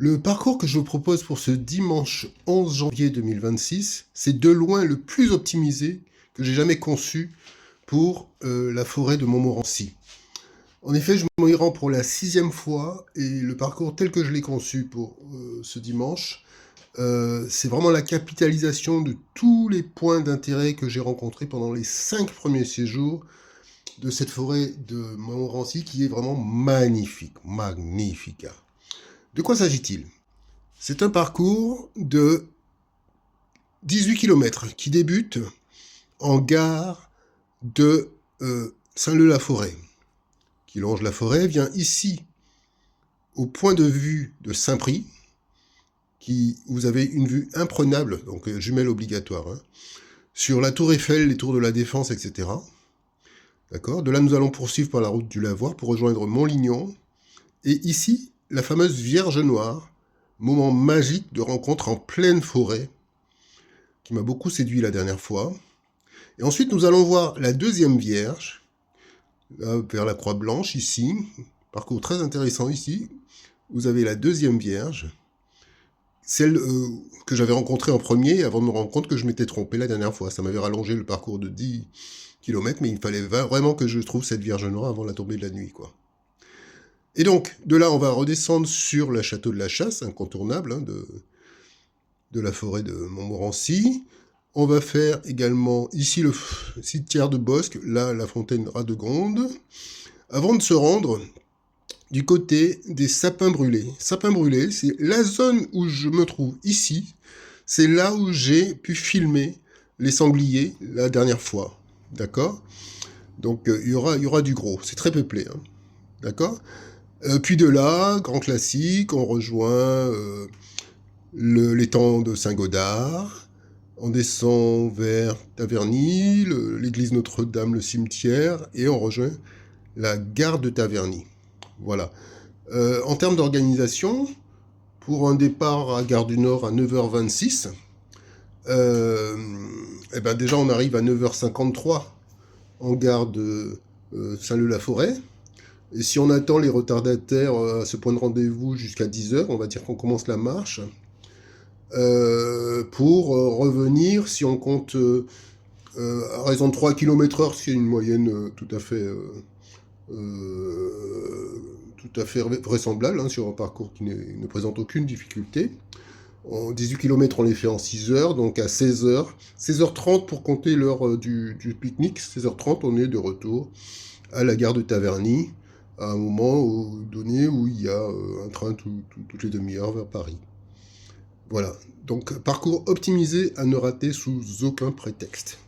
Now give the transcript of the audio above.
Le parcours que je vous propose pour ce dimanche 11 janvier 2026, c'est de loin le plus optimisé que j'ai jamais conçu pour la forêt de Montmorency. En effet, je m'y rends pour la 6e fois et le parcours tel que je l'ai conçu pour ce dimanche, c'est vraiment la capitalisation de tous les points d'intérêt que j'ai rencontrés pendant les 5 premiers séjours de cette forêt de Montmorency qui est vraiment magnifique, magnifica. De quoi s'agit-il? C'est un parcours de 18 km qui débute en gare de Saint-Leu-la-Forêt, qui longe la forêt, vient ici au point de vue de Saint-Prix, qui vous avez une vue imprenable, donc jumelle obligatoire, hein, sur la tour Eiffel, les tours de la Défense, etc. D'accord. De là, nous allons poursuivre par la route du Lavoir pour rejoindre Montlignon. Et ici, la fameuse Vierge Noire, moment magique de rencontre en pleine forêt, qui m'a beaucoup séduit la dernière fois. Et ensuite, nous allons voir la deuxième Vierge, là, vers la Croix Blanche, ici. Parcours très intéressant ici. Vous avez la deuxième Vierge, celle que j'avais rencontrée en premier, avant de me rendre compte que je m'étais trompé la dernière fois. Ça m'avait rallongé le parcours de 10 km, mais il fallait vraiment que je trouve cette Vierge Noire avant la tombée de la nuit, quoi. Et donc, de là, on va redescendre sur le château de la Chasse, incontournable, hein, de la forêt de Montmorency. On va faire également ici le cimetière de Bosc, là la fontaine Radegonde, avant de se rendre du côté des sapins brûlés. Sapins brûlés, c'est la zone où je me trouve ici, c'est là où j'ai pu filmer les sangliers la dernière fois, d'accord? Donc il y aura du gros, c'est très peuplé, hein, d'accord? Puis de là, grand classique, on rejoint l'étang de Saint-Godard, on descend vers Taverny, l'église Notre-Dame, le cimetière, et on rejoint la gare de Taverny. Voilà. En termes d'organisation, pour un départ à Gare du Nord à 9h26, eh ben déjà on arrive à 9h53 en gare de Saint-Leu-la-Forêt. Et si on attend les retardataires à ce point de rendez-vous jusqu'à 10h, on va dire qu'on commence la marche. Pour revenir, si on compte à raison de 3 km/h, ce qui est une moyenne tout à fait vraisemblable, hein, sur un parcours qui ne présente aucune difficulté. En 18 km, on les fait en 6 heures, donc à 16h, 16h30 pour compter l'heure du pique-nique, 16h30, on est de retour à la gare de Taverny, à un moment donné où il y a un train toutes les demi-heures vers Paris. Voilà, donc parcours optimisé à ne rater sous aucun prétexte.